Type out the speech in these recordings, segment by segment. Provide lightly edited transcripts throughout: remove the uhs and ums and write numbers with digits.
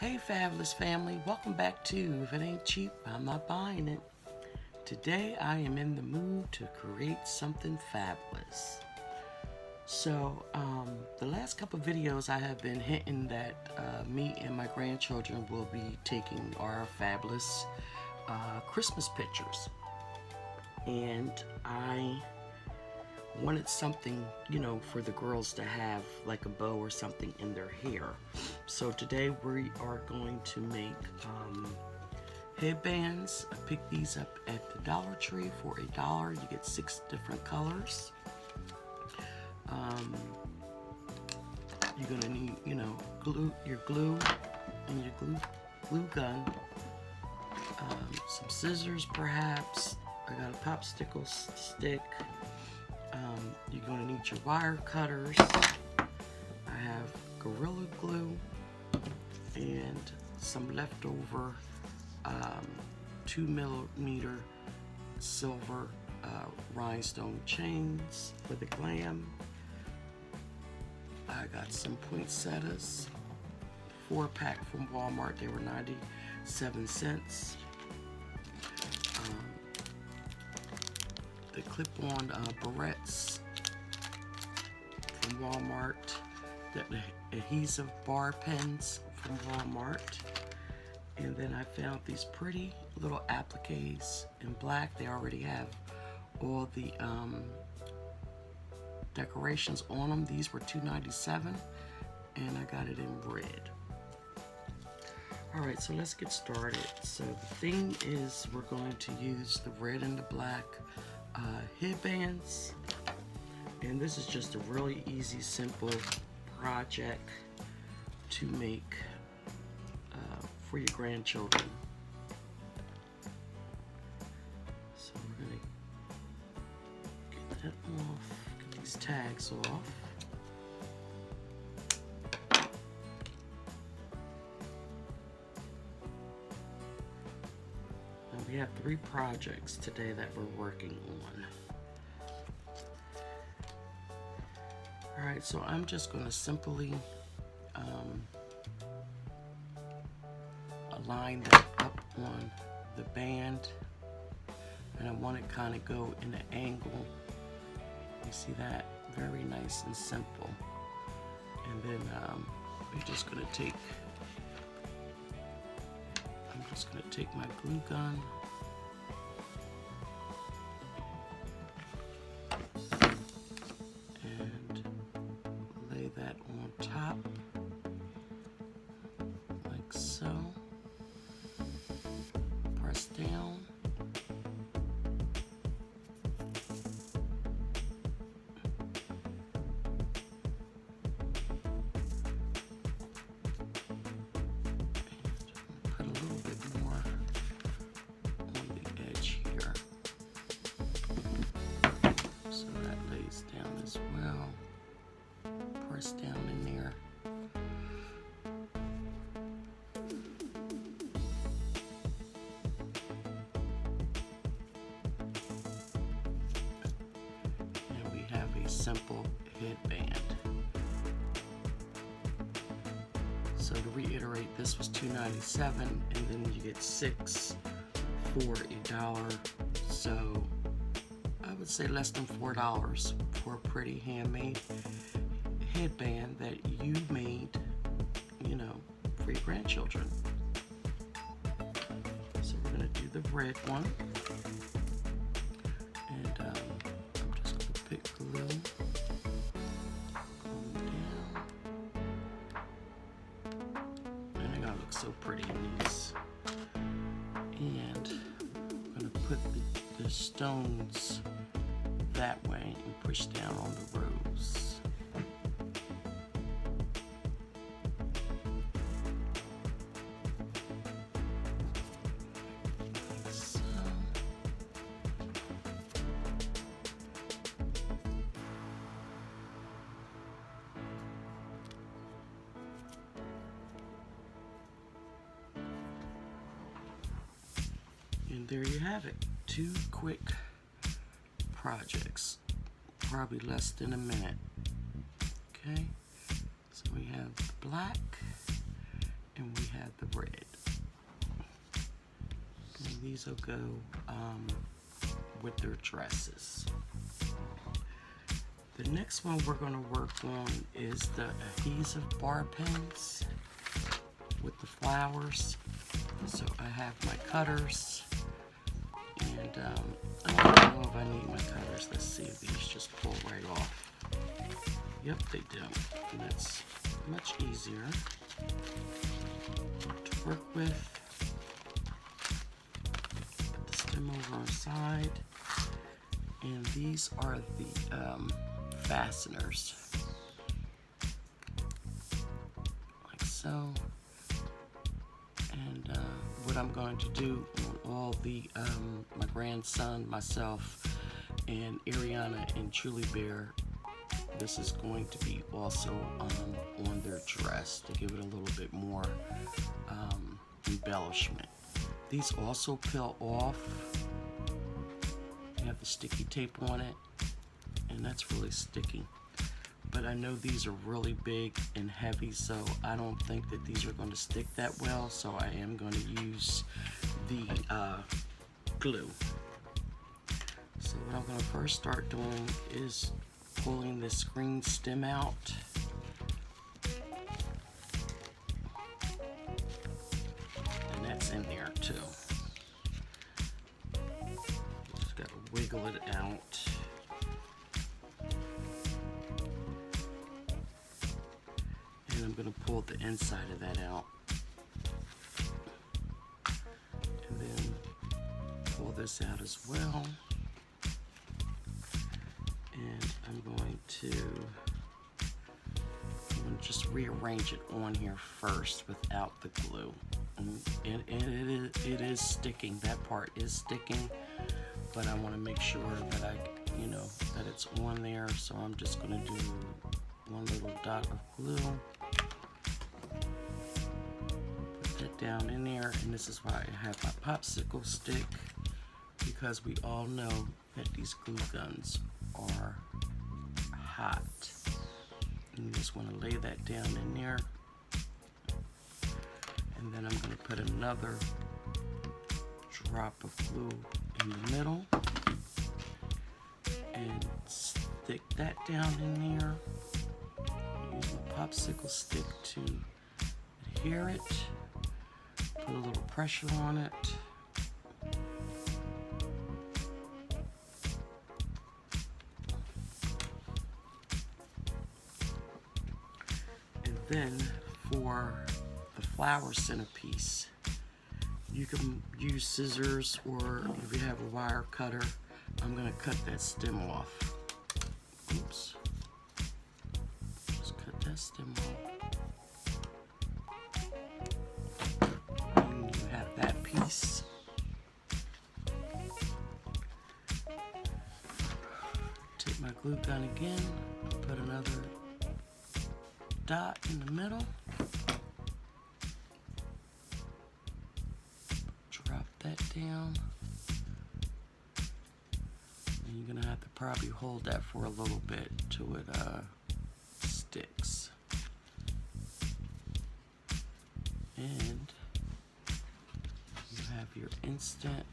Hey Fabulous family, welcome back to If It Ain't Cheap, I'm Not Buying It. Today I am in the mood to create something fabulous. So, the last couple of videos I have been hinting that me and my grandchildren will be taking our fabulous Christmas pictures. And I wanted something, for the girls to have, like a bow or something in their hair. So today we are going to make headbands. I picked these up at the Dollar Tree for $1. You get 6 different colors. You're gonna need, your glue and your glue gun, some scissors perhaps. I got a popsicle stick. You're going to need your wire cutters. I have Gorilla Glue and some leftover 2mm silver rhinestone chains for the Glam. I got some poinsettias, 4-pack from Walmart. They were 97 cents. The clip-on barrettes from Walmart, the adhesive bar pens from Walmart, and then I found these pretty little appliques in black. They already have all the decorations on them. These were $2.97, and I got it in red. Alright, so let's get started. So the thing is, we're going to use the red and the black headbands, and this is just a really easy, simple project to make for your grandchildren. So we're going to get that off, get these tags off. We have 3 projects today that we're working on. Alright, so I'm just going to simply align that up on the band, and I want it kind of go in an angle. You see that? Very nice and simple. And then we're just going to take my glue gun and lay that on top like so. Press down. Press down in there. And we have a simple headband. So to reiterate, this was $2.97, and then you get 6 for $1. So I would say less than $4 for a pretty handmade headband that you made, for your grandchildren. So we're going to do the red one, and I'm just going to pick glue, down, and they're going to look so pretty in these. And I'm going to put the stones that way and push down on the rose. And there you have it. 2 quick projects, probably less than a minute. Okay, so we have the black and we have the red. And these will go with their dresses. The next one we're going to work on is the adhesive bar pins with the flowers. So I have my cutters, and I don't know if I need my cutters. Let's see if these just pull right off. Yep, they do, and that's much easier to work with. Put the stem over on the side, and these are the fasteners, like so. And what I'm going to do on all the my grandson, myself, and Ariana and Julie Bear, this is going to be also on their dress to give it a little bit more embellishment. These also peel off. You have the sticky tape on it, and that's really sticky. But I know these are really big and heavy, so I don't think that these are going to stick that well, so I am going to use the glue. So what I'm going to first start doing is pulling this green stem out. And that's in there too. Just got to wiggle it out. And I'm going to pull the inside of that out. And then pull this out as well. And I'm going to just rearrange it on here first without the glue. And it is sticking. That part is sticking, but I want to make sure that that it's on there. So I'm just going to do one little dot of glue. Put that down in there, and this is why I have my popsicle stick, because we all know that these glue guns are hot. And you just want to lay that down in there. And then I'm going to put another drop of glue in the middle and stick that down in there. Use my popsicle stick to adhere it. Put a little pressure on it. Then for the flower centerpiece, you can use scissors, or if you have a wire cutter, I'm going to cut that stem off. Oops. Just cut that stem off. And you have that piece. Take my glue gun again, put another dot in the middle, drop that down, and you're gonna have to probably hold that for a little bit till it sticks. And you have your instant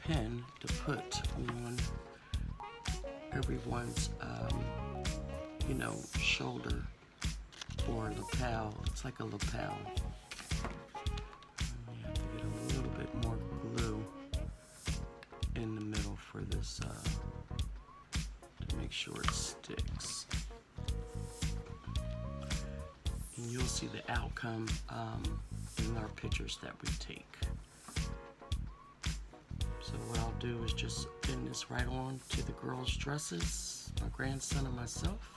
pin to put on everyone's shoulder or lapel. It's like a lapel. You have to get a little bit more glue in the middle for this to make sure it sticks. And you'll see the outcome in our pictures that we take. So what I'll do is just pin this right on to the girls' dresses, my grandson and myself,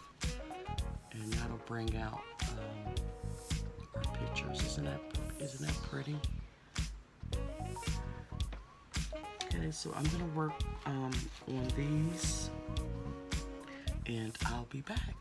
and that'll bring out our pictures. Isn't that pretty? Okay, so I'm gonna work on these, and I'll be back.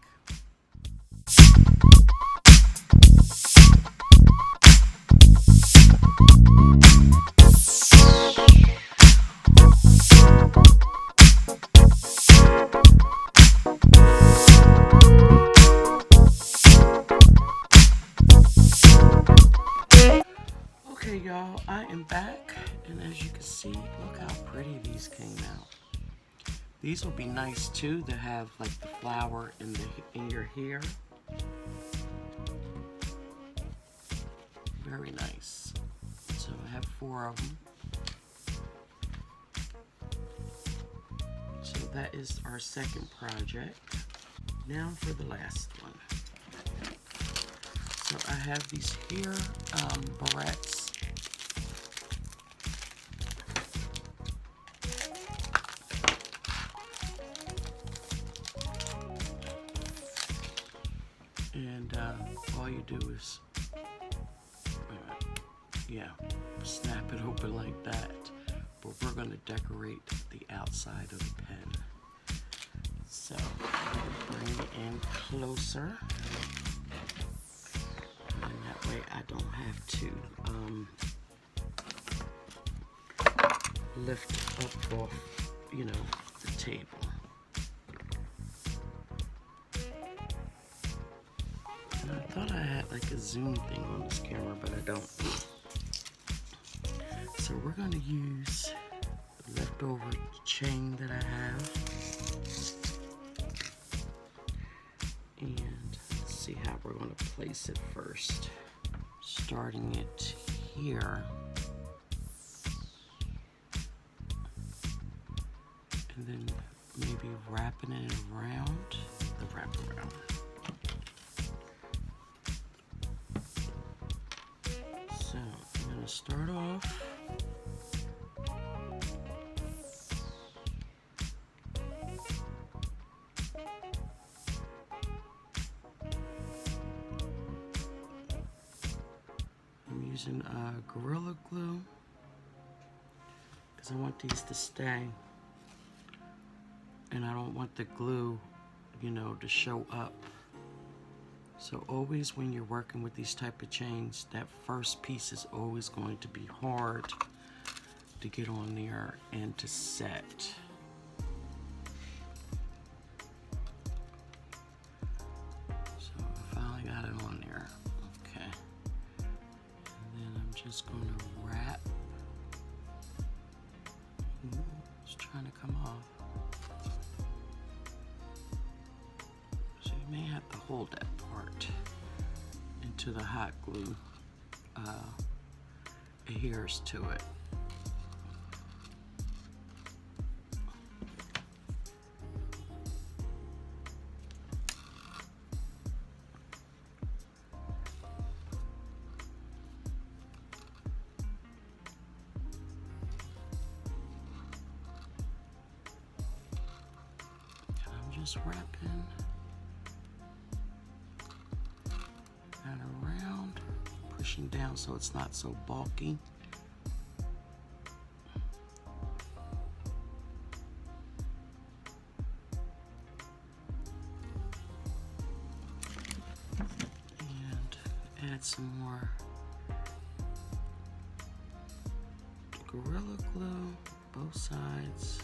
y'all, I am back, and as you can see, look how pretty these came out. These will be nice too to have like the flower in your hair. Very nice. So I have 4 of them. So that is our second project. Now for the last one. So I have these here barrettes. And all you do is, snap it open like that. But we're going to decorate the outside of the pen. So bring it in closer. And that way I don't have to lift up off, the table. And I thought I had like a zoom thing on this camera, but I don't. So we're going to use the leftover chain that I have. And let's see how we're going to place it first. Starting it here. And then maybe wrapping it around the wraparound. So I'm going to start off. I'm using Gorilla Glue because I want these to stay. And I don't want the glue, to show up. So always when you're working with these type of chains, that first piece is always going to be hard to get on there and to set. So I finally got it on there. Okay. And then I'm just going to wrap. It's trying to come off. May have to hold that part until the hot glue adheres to it. And I'm just wrapping. And around, pushing down so it's not so bulky. And add some more Gorilla Glue, both sides.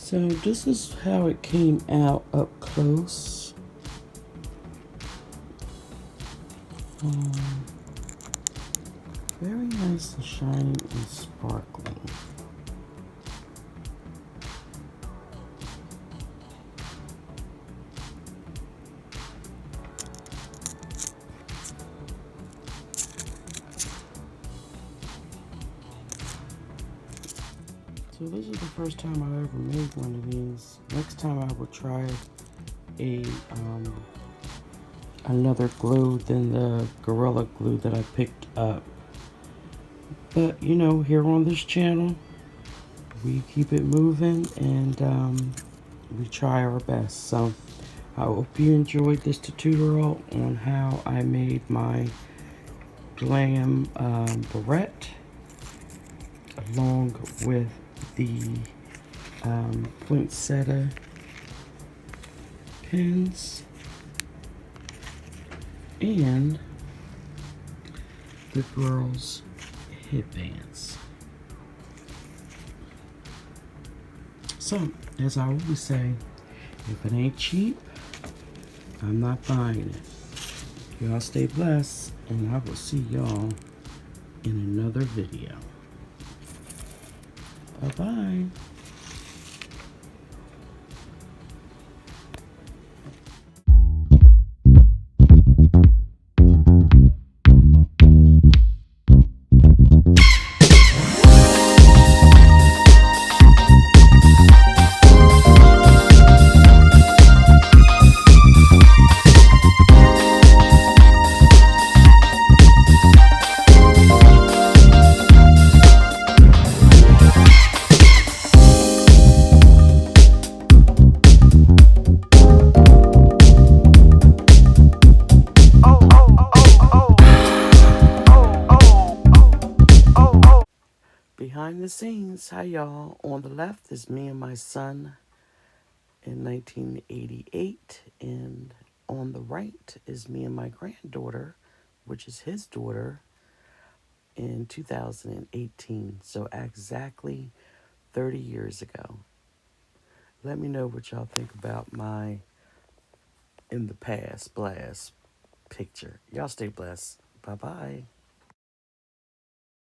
So this is how it came out up close. Um, Very nice and shiny and sparkling. So this is the first time I ever made one of these. Next time I will try a another glue than the Gorilla Glue that I picked up. But you know, here on this channel, we keep it moving and we try our best. So I hope you enjoyed this tutorial on how I made my Glam barrette along with the poinsettia pins and the girls' headbands. So, as I always say, if it ain't cheap, I'm not buying it. Y'all stay blessed, and I will see y'all in another video. Bye-bye. Behind the scenes, hi y'all. On the left is me and my son in 1988, and on the right is me and my granddaughter, which is his daughter, in 2018. So exactly 30 years ago. Let me know what y'all think about my in the past blast picture. Y'all stay blessed. Bye bye.